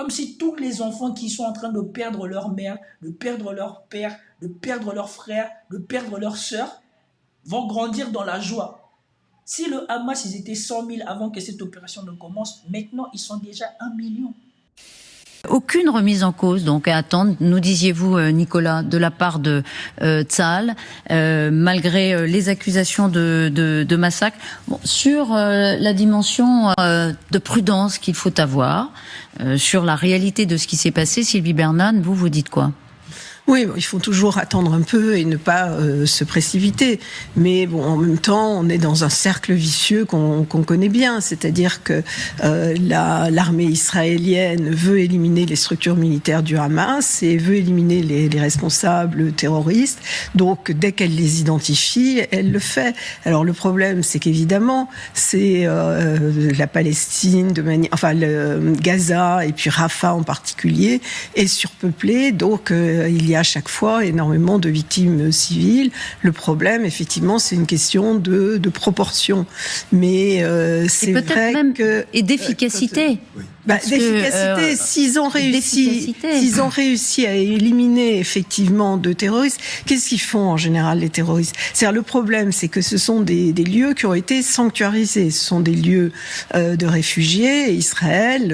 Comme si tous les enfants qui sont en train de perdre leur mère, de perdre leur père, de perdre leur frère, de perdre leur sœur, vont grandir dans la joie. Si le Hamas, ils étaient 100 000 avant que cette opération ne commence, maintenant, ils sont déjà 1 million. Aucune remise en cause donc à attendre, nous disiez-vous Nicolas, de la part de Tsahal, malgré les accusations de massacre. Bon, sur la dimension de prudence qu'il faut avoir, sur la réalité de ce qui s'est passé, Sylvie Bernan, vous dites quoi ? Oui, bon, il faut toujours attendre un peu et ne pas se précipiter. Mais bon, en même temps, on est dans un cercle vicieux qu'on connaît bien. C'est-à-dire que l'armée israélienne veut éliminer les structures militaires du Hamas et veut éliminer les responsables terroristes. Donc, dès qu'elle les identifie, elle le fait. Alors, le problème, c'est qu'évidemment, c'est la Palestine, le Gaza et puis Rafah en particulier est surpeuplé. Donc, il y a à chaque fois énormément de victimes civiles. Le problème, effectivement, c'est une question de proportion. Mais c'est vrai même que... Et d'efficacité. D'efficacité, s'ils ont réussi à éliminer effectivement de terroristes, qu'est-ce qu'ils font en général les terroristes ? C'est-à-dire, le problème, c'est que ce sont des lieux qui ont été sanctuarisés, ce sont des lieux de réfugiés, et Israël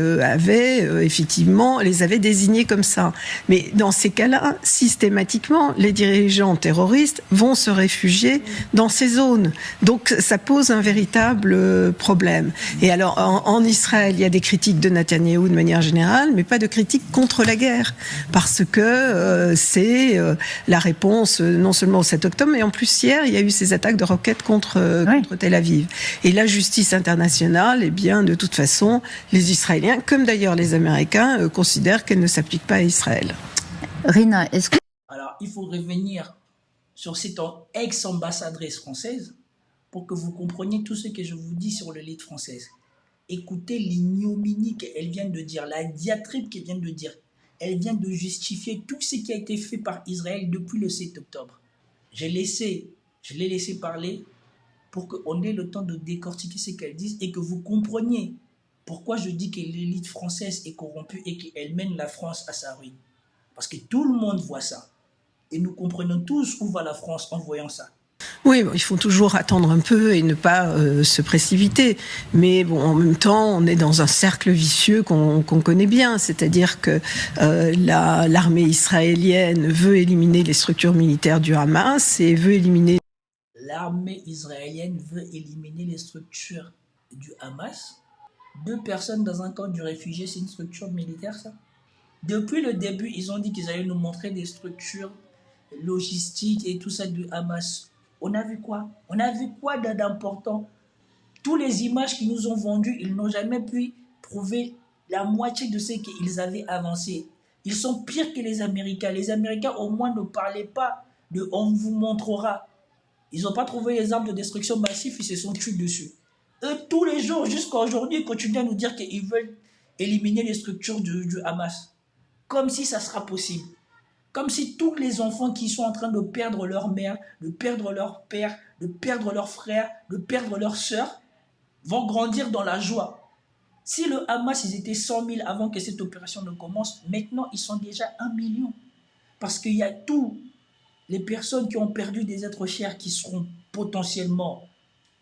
les avait désignés comme ça. Mais dans ces cas-là, systématiquement, les dirigeants terroristes vont se réfugier dans ces zones. Donc ça pose un véritable problème. Et alors, en Israël, il y a des critiques de Netanyahou de manière générale, mais pas de critiques contre la guerre, parce que c'est la réponse non seulement au 7 octobre, mais en plus hier, il y a eu ces attaques de roquettes contre Tel Aviv. Et la justice internationale, eh bien, de toute façon, les Israéliens, comme d'ailleurs les Américains, considèrent qu'elle ne s'applique pas à Israël. Rina, est-ce que... Alors, il faut revenir sur cette ex-ambassadrice française pour que vous compreniez tout ce que je vous dis sur le lead française. Écoutez l'ignominie qu'elle vient de dire, la diatribe qu'elle vient de dire. Elle vient de justifier tout ce qui a été fait par Israël depuis le 7 octobre. Je l'ai laissé parler pour qu'on ait le temps de décortiquer ce qu'elle dit et que vous compreniez pourquoi je dis que l'élite française est corrompue et qu'elle mène la France à sa ruine. Parce que tout le monde voit ça. Et nous comprenons tous où va la France en voyant ça. Oui, bon, il faut toujours attendre un peu et ne pas se précipiter. Mais bon, en même temps, on est dans un cercle vicieux qu'on connaît bien. C'est-à-dire que l'armée israélienne veut éliminer les structures militaires du Hamas et veut éliminer... L'armée israélienne veut éliminer les structures du Hamas. 2 personnes dans un camp du réfugié, c'est une structure militaire, ça ? Depuis le début, ils ont dit qu'ils allaient nous montrer des structures logistiques et tout ça du Hamas. On a vu quoi ? On a vu quoi d'important ? Toutes les images qu'ils nous ont vendues, ils n'ont jamais pu prouver la moitié de ce qu'ils avaient avancé. Ils sont pires que les Américains. Les Américains, au moins, ne parlaient pas de « on vous montrera ». Ils n'ont pas trouvé les armes de destruction massive, ils se sont tués dessus. Eux, tous les jours, jusqu'à aujourd'hui, ils continuent à nous dire qu'ils veulent éliminer les structures du Hamas. Comme si ça sera possible. Comme si tous les enfants qui sont en train de perdre leur mère, de perdre leur père, de perdre leur frère, de perdre leur sœur, vont grandir dans la joie. Si le Hamas, ils étaient 100 000 avant que cette opération ne commence, maintenant, ils sont déjà 1 million. Parce qu'il y a tous les personnes qui ont perdu des êtres chers qui seront potentiellement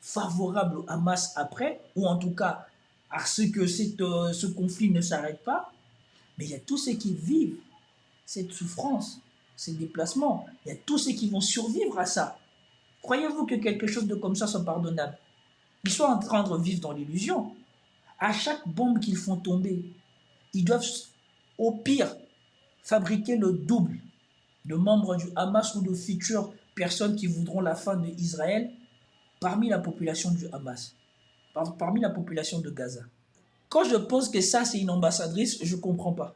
favorables au Hamas après, ou en tout cas à ce que ce conflit ne s'arrête pas. Mais il y a tous ceux qui vivent cette souffrance, ces déplacements. Il y a tous ceux qui vont survivre à ça. Croyez-vous que quelque chose de comme ça soit pardonnable ? Ils sont en train de vivre dans l'illusion. À chaque bombe qu'ils font tomber, ils doivent, au pire, fabriquer le double de membres du Hamas ou de futures personnes qui voudront la fin d'Israël parmi la population du Hamas, parmi la population de Gaza. Quand je pense que ça, c'est une ambassadrice, je ne comprends pas.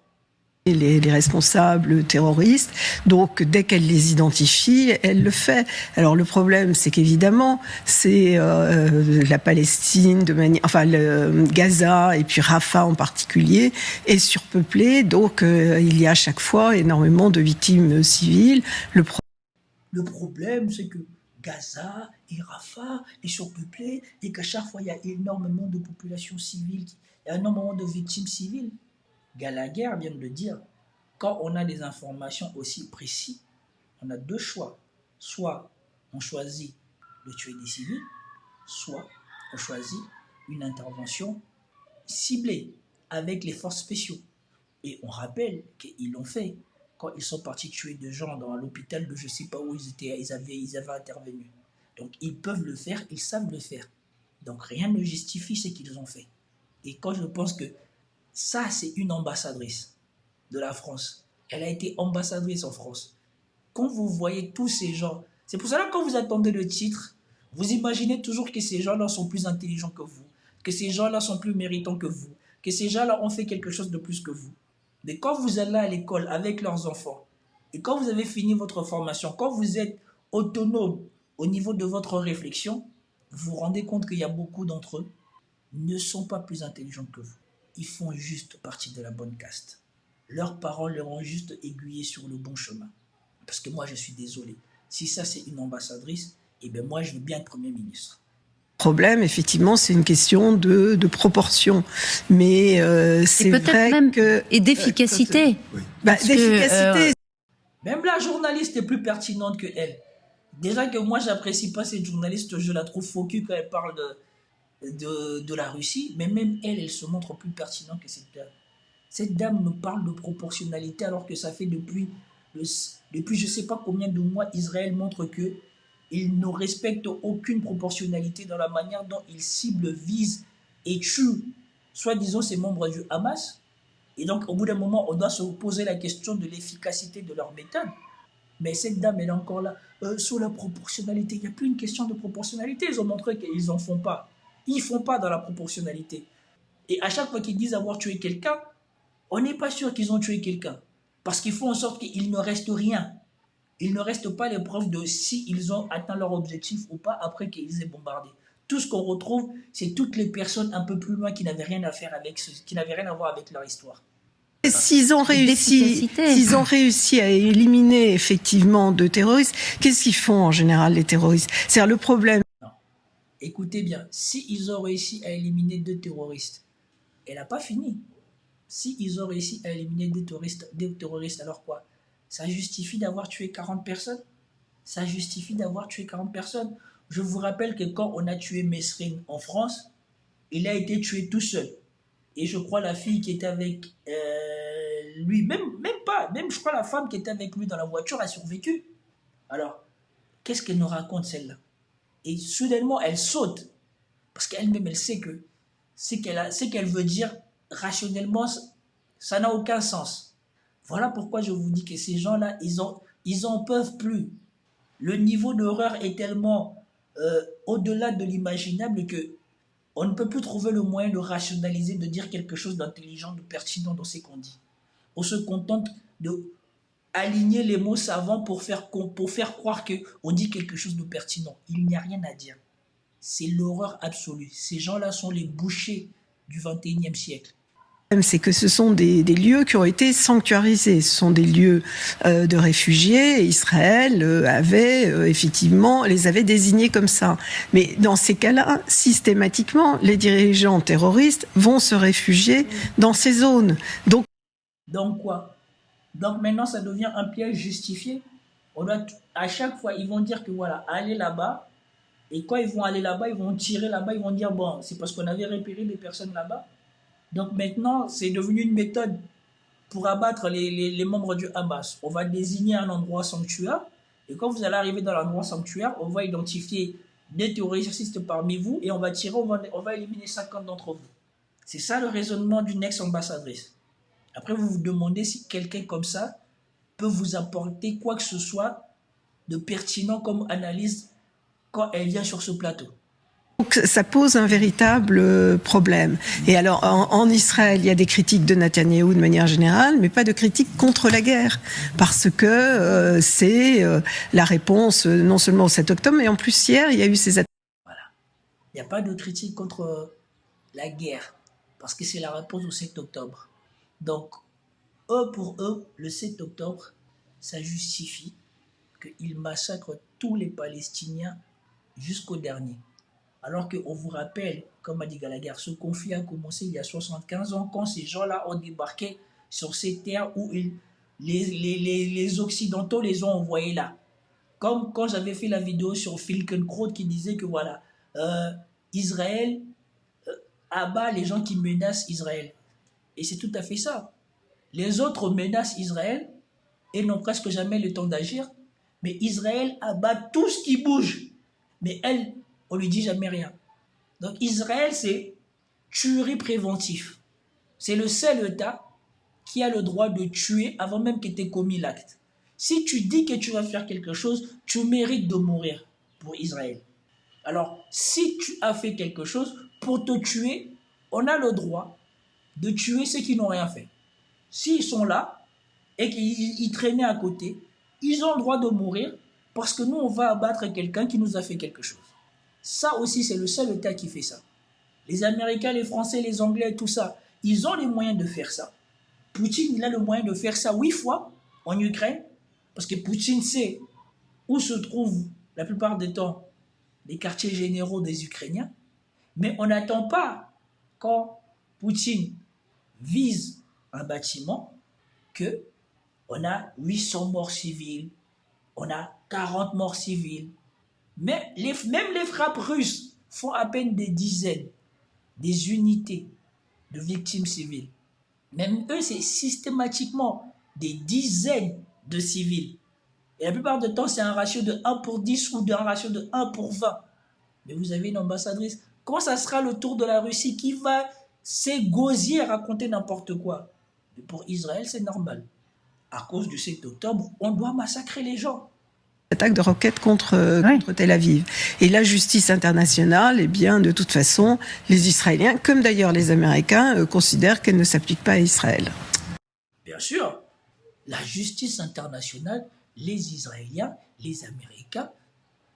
Les responsables terroristes, donc dès qu'elle les identifie, elle le fait. Alors le problème, c'est qu'évidemment, c'est la Palestine, le Gaza et puis Rafah en particulier est surpeuplé, donc il y a à chaque fois énormément de victimes civiles. Le problème, c'est que Gaza et Rafah est surpeuplé et qu'à chaque fois, il y a énormément de populations civiles, il y a énormément de victimes civiles. Gallagher vient de le dire. Quand on a des informations aussi précises, on a deux choix. Soit on choisit de tuer des civils, soit on choisit une intervention ciblée avec les forces spéciaux. Et on rappelle qu'ils l'ont fait quand ils sont partis tuer des gens dans l'hôpital de je ne sais pas où ils avaient intervenu. Donc ils peuvent le faire, ils savent le faire. Donc rien ne justifie ce qu'ils ont fait. Et quand je pense que ça, c'est une ambassadrice de la France. Elle a été ambassadrice en France. Quand vous voyez tous ces gens, c'est pour cela que quand vous attendez le titre, vous imaginez toujours que ces gens-là sont plus intelligents que vous, que ces gens-là sont plus méritants que vous, que ces gens-là ont fait quelque chose de plus que vous. Mais quand vous allez à l'école avec leurs enfants, et quand vous avez fini votre formation, quand vous êtes autonome au niveau de votre réflexion, vous vous rendez compte qu'il y a beaucoup d'entre eux ne sont pas plus intelligents que vous. Ils font juste partie de la bonne caste. Leurs parents leur ont juste aiguillé sur le bon chemin. Parce que moi, je suis désolé. Si ça, c'est une ambassadrice, eh bien moi, je veux bien être Premier ministre. Problème, effectivement, c'est une question de proportion. Mais c'est vrai même que... Et d'efficacité. D'efficacité. Même la journaliste est plus pertinente que elle. Déjà que moi, j'apprécie pas cette journaliste, je la trouve focus quand elle parle de la Russie, mais même elle, elle se montre plus pertinente que cette dame. Cette dame nous parle de proportionnalité alors que ça fait depuis je ne sais pas combien de mois, Israël montre qu'il ne respecte aucune proportionnalité dans la manière dont il cible, vise et tue, soi-disant, ces membres du Hamas. Et donc, au bout d'un moment, on doit se poser la question de l'efficacité de leur méthode. Mais cette dame, elle est encore là. Sur la proportionnalité, il n'y a plus une question de proportionnalité. Ils ont montré qu'ils n'en font pas. Ils ne font pas dans la proportionnalité. Et à chaque fois qu'ils disent avoir tué quelqu'un, on n'est pas sûr qu'ils ont tué quelqu'un. Parce qu'ils font en sorte qu'il ne reste rien. Il ne reste pas les preuves de s'ils ont atteint leur objectif ou pas après qu'ils aient bombardé. Tout ce qu'on retrouve, c'est toutes les personnes un peu plus loin qui n'avaient rien à faire qui n'avaient rien à voir avec leur histoire. S'ils ont réussi à éliminer effectivement de terroristes, qu'est-ce qu'ils font en général les terroristes? C'est le problème. Non. Écoutez bien, s'ils ont réussi à éliminer 2 terroristes, elle n'a pas fini. S'ils ont réussi à éliminer des terroristes, alors quoi? Ça justifie d'avoir tué 40 personnes? Ça justifie d'avoir tué 40 personnes? Je vous rappelle que quand on a tué Mesrine en France, il a été tué tout seul. Et je crois la fille qui était avec lui, même pas, même je crois la femme qui était avec lui dans la voiture a survécu. Alors, qu'est-ce qu'elle nous raconte celle-là? Et soudainement, elle saute. Parce qu'elle-même, elle sait que ce qu'elle veut dire rationnellement, ça n'a aucun sens. Voilà pourquoi je vous dis que ces gens-là, ils en peuvent plus. Le niveau d'horreur est tellement au-delà de l'imaginable que on ne peut plus trouver le moyen de rationaliser, de dire quelque chose d'intelligent, de pertinent dans ce qu'on dit. On se contente de aligner les mots savants pour faire croire qu'on dit quelque chose de pertinent. Il n'y a rien à dire. C'est l'horreur absolue. Ces gens-là sont les bouchers du XXIe siècle. C'est que ce sont des lieux qui ont été sanctuarisés. Ce sont des lieux de réfugiés. Israël les avait désignés comme ça. Mais dans ces cas-là, systématiquement, les dirigeants terroristes vont se réfugier dans ces zones. Donc quoi? Donc maintenant, ça devient un piège justifié. À chaque fois, ils vont dire que voilà, allez là-bas. Et quand ils vont aller là-bas, ils vont tirer là-bas, ils vont dire bon, c'est parce qu'on avait repéré des personnes là-bas. Donc maintenant, c'est devenu une méthode pour abattre les membres du Hamas. On va désigner un endroit sanctuaire, et quand vous allez arriver dans l'endroit sanctuaire, on va identifier des terroristes parmi vous, et on va tirer, on va éliminer 50 d'entre vous. C'est ça le raisonnement d'une ex-ambassadrice. Après, vous vous demandez si quelqu'un comme ça peut vous apporter quoi que ce soit de pertinent comme analyse quand elle vient sur ce plateau. Donc ça pose un véritable problème. Et alors en Israël, il y a des critiques de Netanyahou de manière générale, mais pas de critiques contre la guerre, parce que c'est la réponse non seulement au 7 octobre, mais en plus hier, il y a eu ces attaques. Voilà. Il n'y a pas de critique contre la guerre, parce que c'est la réponse au 7 octobre. Donc, pour eux, le 7 octobre, ça justifie qu'ils massacrent tous les Palestiniens jusqu'au dernier. Alors qu'on vous rappelle, comme a dit Gallagher, ce conflit a commencé il y a 75 ans quand ces gens-là ont débarqué sur ces terres où les Occidentaux les ont envoyés là. Comme quand j'avais fait la vidéo sur Filkenkraut qui disait que voilà, Israël abat les gens qui menacent Israël. Et c'est tout à fait ça. Les autres menacent Israël et n'ont presque jamais le temps d'agir. Mais Israël abat tout ce qui bouge. Mais elle, on lui dit jamais rien. Donc Israël, c'est tuerie préventive. C'est le seul État qui a le droit de tuer avant même que tu aies commis l'acte. Si tu dis que tu vas faire quelque chose, tu mérites de mourir pour Israël. Alors, si tu as fait quelque chose, pour te tuer, on a le droit de tuer ceux qui n'ont rien fait. S'ils sont là et qu'ils traînaient à côté, ils ont le droit de mourir parce que nous, on va abattre quelqu'un qui nous a fait quelque chose. Ça aussi, c'est le seul État qui fait ça. Les Américains, les Français, les Anglais, tout ça, ils ont les moyens de faire ça. Poutine, il a le moyen de faire ça 8 fois en Ukraine, parce que Poutine sait où se trouvent la plupart du temps les quartiers généraux des Ukrainiens, mais on n'attend pas quand Poutine vise un bâtiment que on a 800 morts civils, on a 40 morts civils, mais même les frappes russes font à peine des dizaines, des unités de victimes civiles. Même eux, c'est systématiquement des dizaines de civils. Et la plupart du temps, c'est un ratio de 1 pour 10 ou un ratio de 1 pour 20. Mais vous avez une ambassadrice. Quand ça sera le tour de la Russie qui va s'égosier à raconter n'importe quoi? Mais pour Israël, c'est normal. À cause du 7 octobre, on doit massacrer les gens. Attaque de roquettes contre Tel Aviv. Et la justice internationale, eh bien, de toute façon, les Israéliens, comme d'ailleurs les Américains, considèrent qu'elle ne s'applique pas à Israël. Bien sûr, la justice internationale, les Israéliens, les Américains,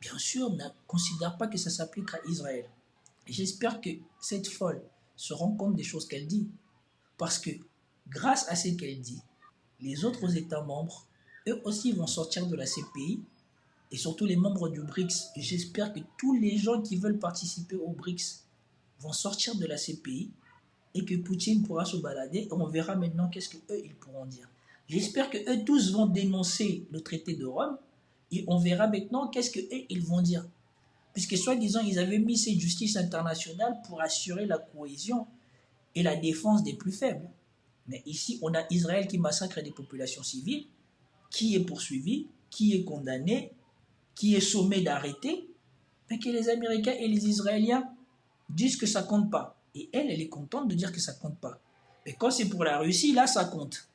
bien sûr, ne considèrent pas que ça s'applique à Israël. Et j'espère que cette folle se rend compte des choses qu'elle dit. Parce que grâce à ce qu'elle dit, les autres États membres, eux aussi vont sortir de la CPI, et surtout les membres du BRICS. Et j'espère que tous les gens qui veulent participer au BRICS vont sortir de la CPI et que Poutine pourra se balader et on verra maintenant qu'est-ce qu'eux ils pourront dire. J'espère que eux tous vont dénoncer le traité de Rome et on verra maintenant qu'est-ce qu'eux ils vont dire. Puisque soi-disant ils avaient mis cette justice internationale pour assurer la cohésion et la défense des plus faibles. Mais ici on a Israël qui massacre des populations civiles, qui est poursuivi, qui est condamné, qui est sommé d'arrêter, mais que les Américains et les Israéliens disent que ça compte pas. Et elle est contente de dire que ça compte pas. Mais quand c'est pour la Russie, là, ça compte.